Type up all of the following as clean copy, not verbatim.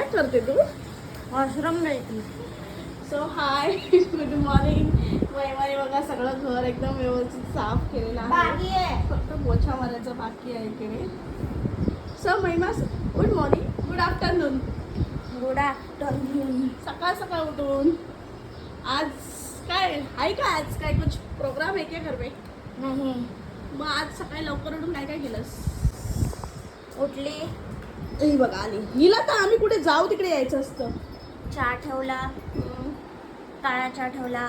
काय करते तू? वॉशरूम नाही. सो हाय, गुड मॉर्निंग. महिमाने बघा सगळं घर एकदम व्यवस्थित साफ केलेलं बाकी आहे. आहे. फक्त पोछा मारायचं बाकी आहे इकडे. So Mahima, good morning, good afternoon. Good afternoon. सकाळ सकाळ उठून आज काय आहे का? आज काय कुछ प्रोग्राम आहे क्या घर पे? नाही. मग आज सकाळी लवकर उठून काय काय केलंस? उठली, ही बघा आली. हिला तर आम्ही कुठे जाऊ तिकडे यायचं असतं. चहा ठेवला, काळा चहा ठेवला.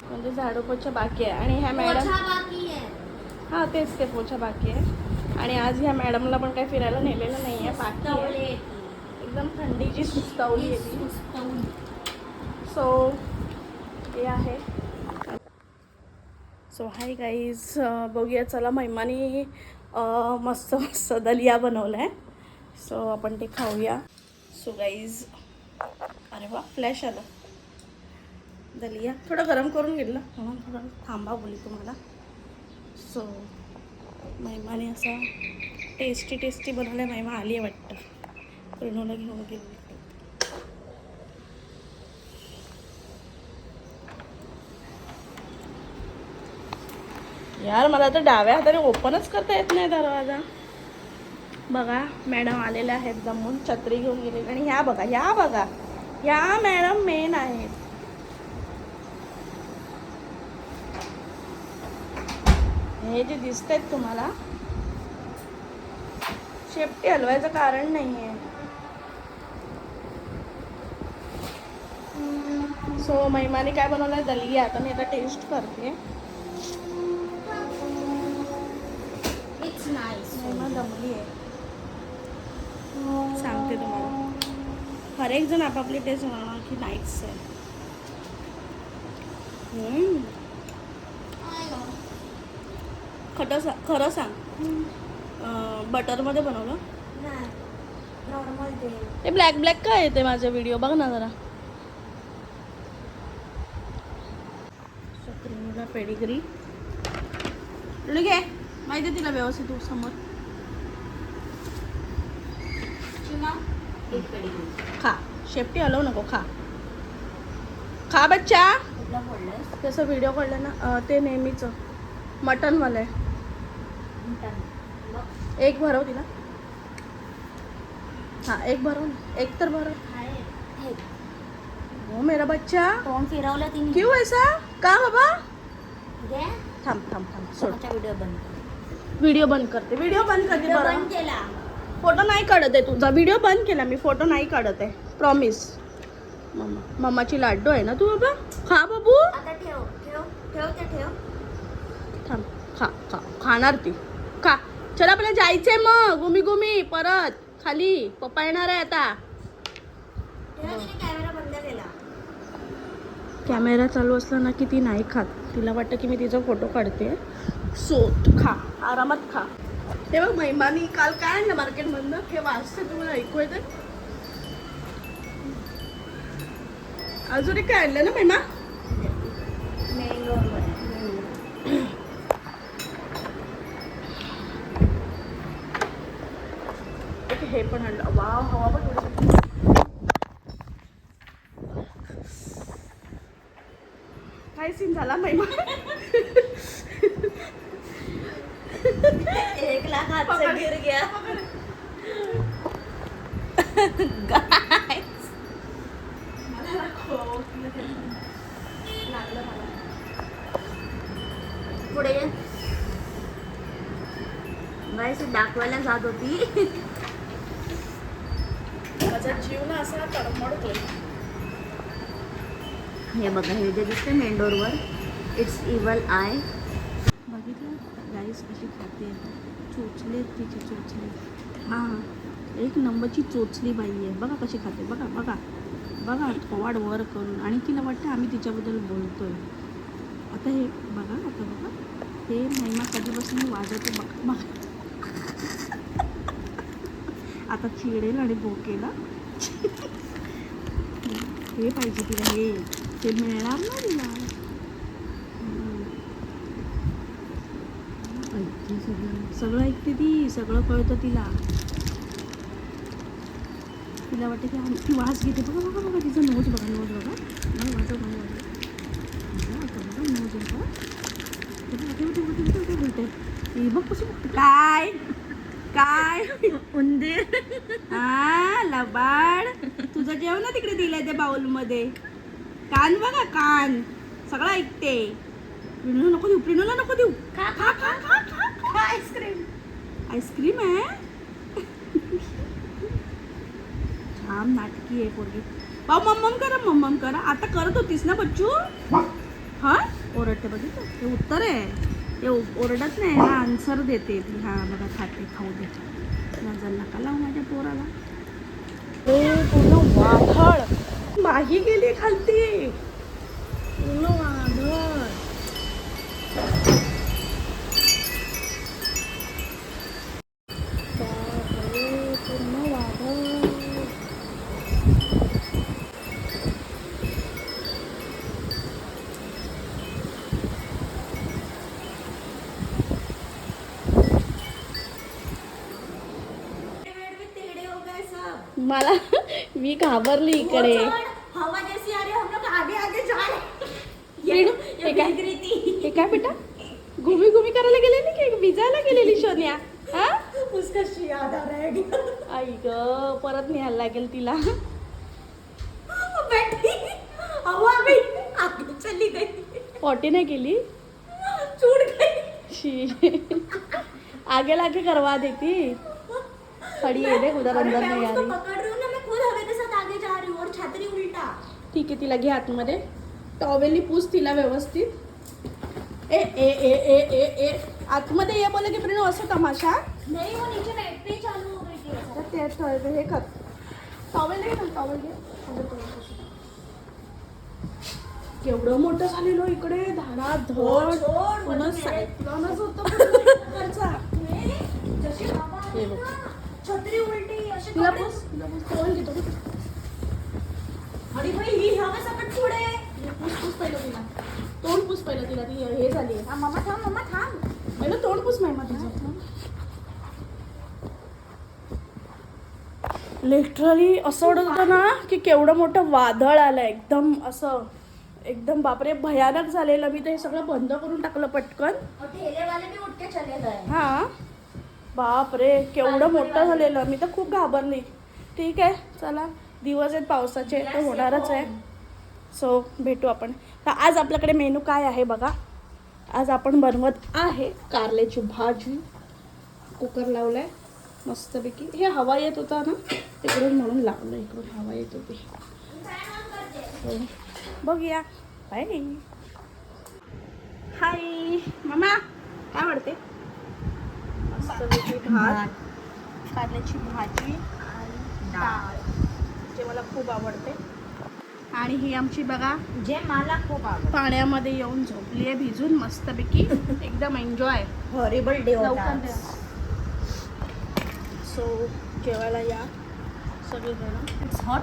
म्हणजे झाडू पोछा बाकी आहे. आणि ह्या मॅडम, पोछा बाकी आहे. हां तेच ते पोछा बाकी आहे. आणि आज ह्या मॅडमला पण काही फिरायला नेलेलं नाही आहे, बाकी आहे. एकदम थंडीची सुस्तावली आहे ती. सो हे आहे. सो हाय गाईज, बघूया चला. महिमानी मस्त मस्त दलिया बनवला आहे. सो आपण ते खाऊया. सो गाईज, अरे वा, फ्लॅश आलं. दलिया थोडं गरम करून घेतलं म्हणून थोडं थांबा बोली तुम्हाला. सो महिमाने असं टेस्टी टेस्टी बनवलं आहे. महिमा आली आहे वाटतं, रेणूला घेऊन गेली. यार मला तर डाव्या हाताने ओपनच करता येत नाही दरवाजा. बघा मॅडम आलेल्या आहेत दमून, छत्री घेऊन गेले. आणि ह्या बघा, ह्या मॅडम मेन आहेत. हे जे दिसत आहेत तुम्हाला, शेपटी हलवायचं कारण नाहीये. सो महिमाने काय बनवलंय? दलिया. आता मी आता टेस्ट करते. It's nice. महिमा दमली आहे, सांगते तुम्हाला. हर एक जण आपापली टेस्ट बनवणार की नाईट्स आहे. खरं सांग, बटरमध्ये बनवलं? नाही, नॉर्मल ते. ते ब्लॅक ब्लॅक काय येते माझे व्हिडिओ बघ ना जरा. सक्रीला पेडिग्री ठीक आहे, माहिती आहे तिला व्यवस्थित. तू समोर एक पेडिग्री खा, शेपटी हलवू नको, खा बच्चा. कुठला बोललास? तसं व्हिडिओ काढलं ना, ते नेहमीचं मटनवालं आहे. एक भरव तिला. हां एक भरव ना, एक तर भरव. हो मेरा बच्चा, तोंड फिरवलं तिने. क्यों ऐसा? का बाबा? घे. थांब सोड. व्हिडिओ बंद कर. व्हिडिओ बंद करते. व्हिडिओ बंद करते. बरं, बंद केला. फोटो नाही काढत आहे तुझा. व्हिडिओ बंद केला मी, फोटो नाही काढत आहे, प्रॉमिस. मम्माची लाड्डू आहे ना तू बाबा. खा बाबू. आता ठेव ठेव ठेव ते ठेव. थांब, खा खाणार ती. खा. चला आपल्याला जायचंय मग गुमी परत खाली. पप्पा येणार आहे आता. ठेव, तिने कॅमेरा बंद केला. कॅमेरा चालू असला ना की ती नाही खात. तिला वाटतं की मी तिचा फोटो काढते. सो खा, आरामात खा. हे बघ महिमानी काल काय आणलं मार्केटमधनं, हे वाचते तुम्हाला ऐकू येते. अजून एक काय आणलं ना महिमा? मेन रोडवर. हे पण आणलं. वाव, हवा पण थोडी. काय सीन झाला महिमा? 1 लाख हाथ से गिर गया. गाइस मला दाखव. लागलं मला. पुढे ये. गाइस दाखवायला जात होती. माझा जीव ना असा तडमडतोय. हे बघा, हे जे दिसते मेन डोरवर, इट्स इव्हल आय. बघितलं गाईस कशी खाते. चोचले तिचे चोचले. हां, एक नंबरची चोचली बाई आहे. बघा कशी खाते. बघा थोवाड वर करून. आणि तिला वाटतं आम्ही तिच्याबद्दल बोलतोय. आता हे बघा, हे महिमा कधीपासून वाजवते बघा. आता चिडेल आणि भोकेला. हे पाहिजे तिला, हे मिळणार ना तिला. सगळं ऐकते ती, सगळं कळतं तिला. तिला वाटतं की ती वास घेते. बघा बघा बघा तिचं नोज बघा, नोज बघा. नाही वाजव नाही वाजव. आता बघा नोज बघा. ते बोलते ही बघ कशी बघते. काय काय उंदीर. हा लबाड. तुझं जेवण ना तिकडे दिलंय त्या बाउलमध्ये. कान बघा कान सगळं ऐकते. प्रिनूला नको देऊ, प्रिनूला नको देऊ. खा खा खा खा खा खा आईस्क्रीम. आईस्क्रीम आहे. छान नाटकी आहे पोरगी. पाव मम्मम करा मम्मम करा. आता करत होतीस ना बच्चू. हा ओरडते बघितलं हे उत्तर आहे. ते ओरडत नाही ना आन्सर देते ती. हा बघा खाते खाऊ दे. नजर नका लावू माझ्या पोराला. पूर्ण वाढळ माही गेली खालती. पूर्ण वाढळ. पूर्ण वाढळ. मला मी घाबरली इकडे. हवा जैसी आ रही है, हम लोग आगे आगे जा रहे हैं. रेणू, हे काय बेटा घुमी घुमी करायला गेलेली की भिजायला गेलेली शोन्या. हा उसका शियादा रह गया. आई ग परत न्यायला लागेल तिला. बैठी हवा में आगे चली गई. पॉटी नाही केली. छूट गई. शी आगे लागे करवा देती. खड़ी है देख उधर अंदर नहीं आ उसको रही. पकड़ रही हूँ ना, मैं खुद हवा के साथ आगे जा रही हूँ और छतरी उल्टा. ठीक आहे तिला घे आतमध्ये. टॉवेलनी पूस तिला व्यवस्थित. ए ए ए ए ए ए आतमध्ये ये बोले की प्रिनू असं तमाशा. नहीं वो नीचे बैठते ही चालू हो गई थी. तर ते हे कर. टॉवेल घे ना टॉवेल घे. केवढं मोठं झालेलो इकडे धाडाधड. पुन्हा सायक्लॉनच होतं पुढचा. जशी हवा हे आली बघ. ना, छत्री उलटी अशी तिला कपडे- पूस तिला पूस टॉवेल घेतो. अरे भाई ही हवा सकट पुढे. पूस पूस पहिलं तिला. तोंड पूस पहिलं तिला. ती हे झाली आहे. मम्मा थांब. पहिलं तोंड पूस महिमा तिचं. लिटरली असं वाटत होतं ना की केवढं मोठं वादळ आलं. एकदम असं एकदम बापरे भयानक झालेलं. मी तर हे सगळं बंद करून टाकलं पटकन. और ठेले वाले भी उठ के चले गए. हां बापरे केवढं मोठं झालेलं. मी तर खूप घाबरली. ठीक आहे चला दिवस आहेत पावसाचे तर होणारच आहे. सो भेटू आपण. तर आज आपल्याकडे मेनू काय आहे बघा. आज आपण बनवत आहे कारल्याची भाजी. कुकर लावलाय मस्तपैकी. हे हवा येत होता ना तिकडून म्हणून लावलं. इकडून हवा येत होती. हो. बघूया. बाय. हाय मामा काय वाटते. मस्तपैकी भात कारल्याची भाजी आणि डाळ जे मला खूप आवडते. आणि ही आमची बघा जे मला खूप आवडतं. पाण्यामध्ये येऊन झोपली आहे भिजून मस्तपैकी. एकदम एन्जॉय. हॉरिबल डे लवकर द्या. सो जेवायला या सगळेजण. It's hot.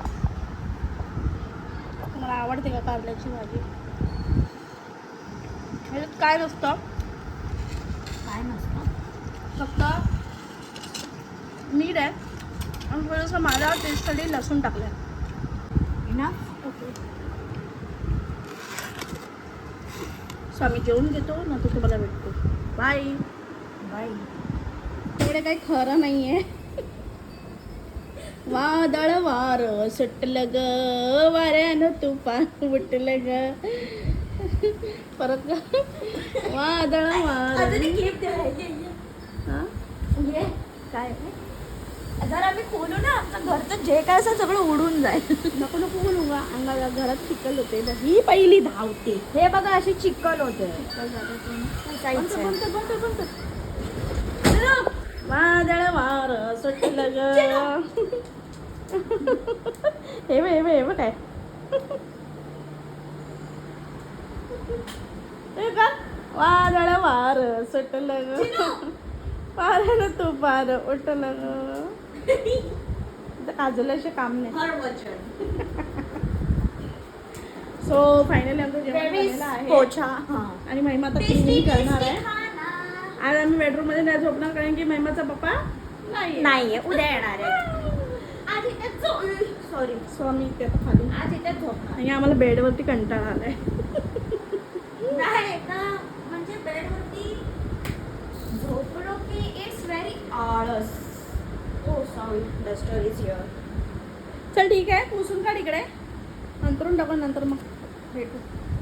मला आवडते का कारल्याची भाजी. ह्याच्यात काय नसतं काय नसतं. फक्त मीठ आहे आणि थोडंसं माझ्या टेस्टसाठी लसूण टाकलं आहे. इनफ. ओके सो आम्ही जेवून घेतो नंतर तुम्हाला भेटतो. बाय. बाय. इकडे काही खरं नाही आहे. वादळ वार सुटलं ग वाऱ्यानं तुफान उठलं ग. परत ग वादळ वार. अजून एक गिफ्ट आहे. हां ये काय जर आम्ही खोलू ना आमचं घरचं जे काय असं सगळं उडून जाईल. नको नको बोलू गा. अंगाला घरात चिकल होते तर ही पहिली धावते. हे बघा अशी चिकल होते. वादळ वार सुटलं ग. हे बघ हे बघ काय हे का वादळ वार सुटलं ग वाऱ्यानं तुफान उठलं ग. काजल असे काम नाही. सो फायनली आमचं जेवण झालेलं आहे. पोछा. आणि महिमा आता क्लिनिंग करणार आहे. आज आम्ही बेडरूम मध्ये नाही झोपणार कारण की महिमाचा पप्पा नाहीये उद्या येणार आहे. सॉरी सो आम्ही इथे आता खाली आज इथे झोपणार आणि आम्हाला बेडवरती कंटाळा आलाय. नाही ना, म्हणजे बेडवरती झोपलो की इट्स व्हेरी आळस. ओ सॉरी डस्टर इज हिअर. चल ठीक आहे, पुसून काढ इकडे, अंतरून टाकून नंतर मग भेटू.